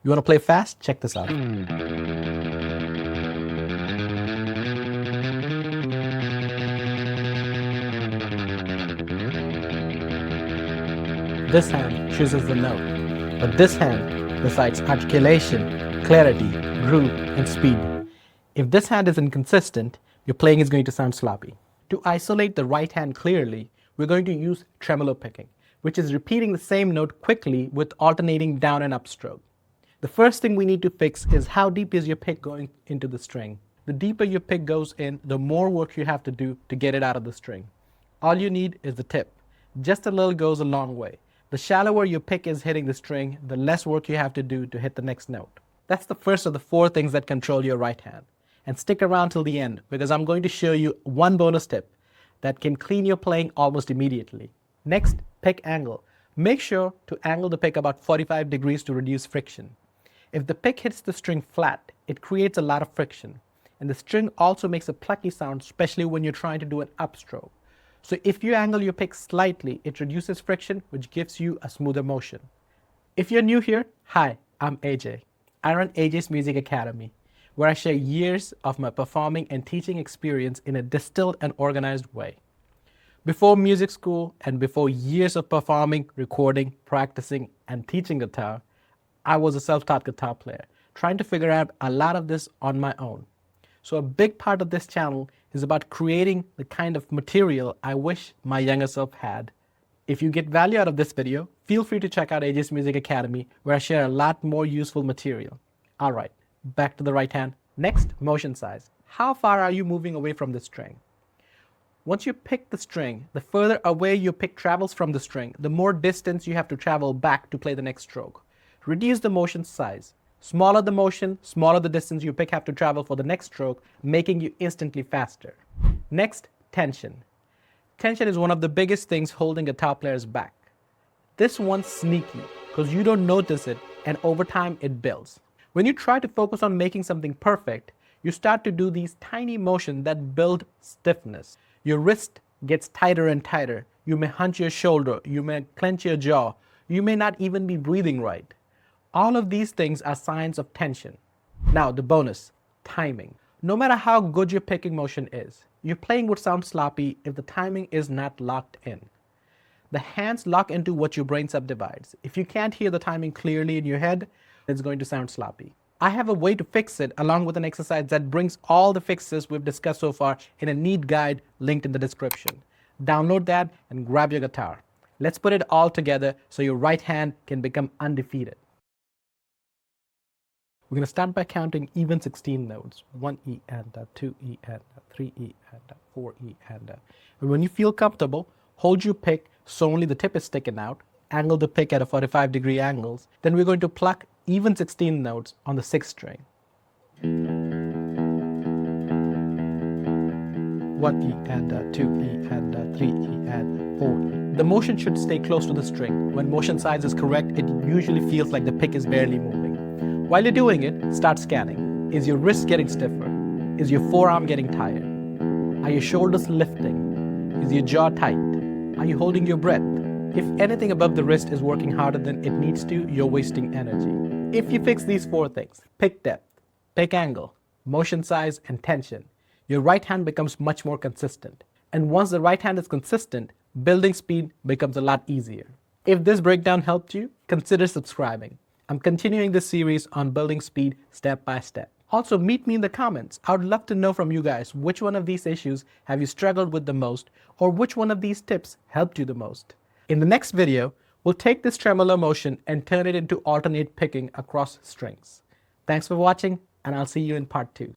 You want to play fast? Check this out. This hand chooses the note, but this hand decides articulation, clarity, groove, and speed. If this hand is inconsistent, your playing is going to sound sloppy. To isolate the right hand clearly, we're going to use tremolo picking, which is repeating the same note quickly with alternating down and up stroke. The first thing we need to fix is how deep is your pick going into the string. The deeper your pick goes in, the more work you have to do to get it out of the string. All you need is the tip. Just a little goes a long way. The shallower your pick is hitting the string, the less work you have to do to hit the next note. That's the first of the 4 things that control your right hand. And stick around till the end because I'm going to show you one bonus tip that can clean your playing almost immediately. Next, pick angle. Make sure to angle the pick about 45 degrees to reduce friction. If the pick hits the string flat, it creates a lot of friction. And the string also makes a plucky sound, especially when you're trying to do an upstroke. So if you angle your pick slightly, it reduces friction, which gives you a smoother motion. If you're new here, hi, I'm AJ. I run AJ's Music Academy, where I share years of my performing and teaching experience in a distilled and organized way. Before music school and before years of performing, recording, practicing, and teaching guitar, I was a self-taught guitar player, trying to figure out a lot of this on my own. So a big part of this channel is about creating the kind of material I wish my younger self had. If you get value out of this video, feel free to check out AJ's Music Academy, where I share a lot more useful material. All right, back to the right hand. Next, motion size. How far are you moving away from the string? Once you pick the string, the further away your pick travels from the string, the more distance you have to travel back to play the next stroke. Reduce the motion size. Smaller the motion, smaller the distance your pick have to travel for the next stroke, making you instantly faster. Next, tension. Tension is one of the biggest things holding guitar players back. This one's sneaky because you don't notice it, and over time it builds. When you try to focus on making something perfect, you start to do these tiny motions that build stiffness. Your wrist gets tighter and tighter. You may hunch your shoulder. You may clench your jaw. You may not even be breathing right. All of these things are signs of tension. Now, the bonus, timing. No matter how good your picking motion is, your playing would sound sloppy if the timing is not locked in. The hands lock into what your brain subdivides. If you can't hear the timing clearly in your head, it's going to sound sloppy. I have a way to fix it along with an exercise that brings all the fixes we've discussed so far in a neat guide linked in the description. Download that and grab your guitar. Let's put it all together so your right hand can become undefeated. We're going to start by counting even 16 notes. 1 E and 2 E and 3 E and 4 E and. And when you feel comfortable, hold your pick so only the tip is sticking out. Angle the pick at a 45-degree angles. Then we're going to pluck even 16 notes on the 6th string. 1 E and 2 E and 3 E and 4 E. The motion should stay close to the string. When motion size is correct, it usually feels like the pick is barely moving. While you're doing it, start scanning. Is your wrist getting stiffer? Is your forearm getting tired? Are your shoulders lifting? Is your jaw tight? Are you holding your breath? If anything above the wrist is working harder than it needs to, you're wasting energy. If you fix these 4 things, pick depth, pick angle, motion size, and tension, your right hand becomes much more consistent. And once the right hand is consistent, building speed becomes a lot easier. If this breakdown helped you, consider subscribing. I'm continuing this series on building speed step by step. Also, meet me in the comments. I would love to know from you guys which one of these issues have you struggled with the most, or which one of these tips helped you the most. In the next video, we'll take this tremolo motion and turn it into alternate picking across strings. Thanks for watching, and I'll see you in part 2.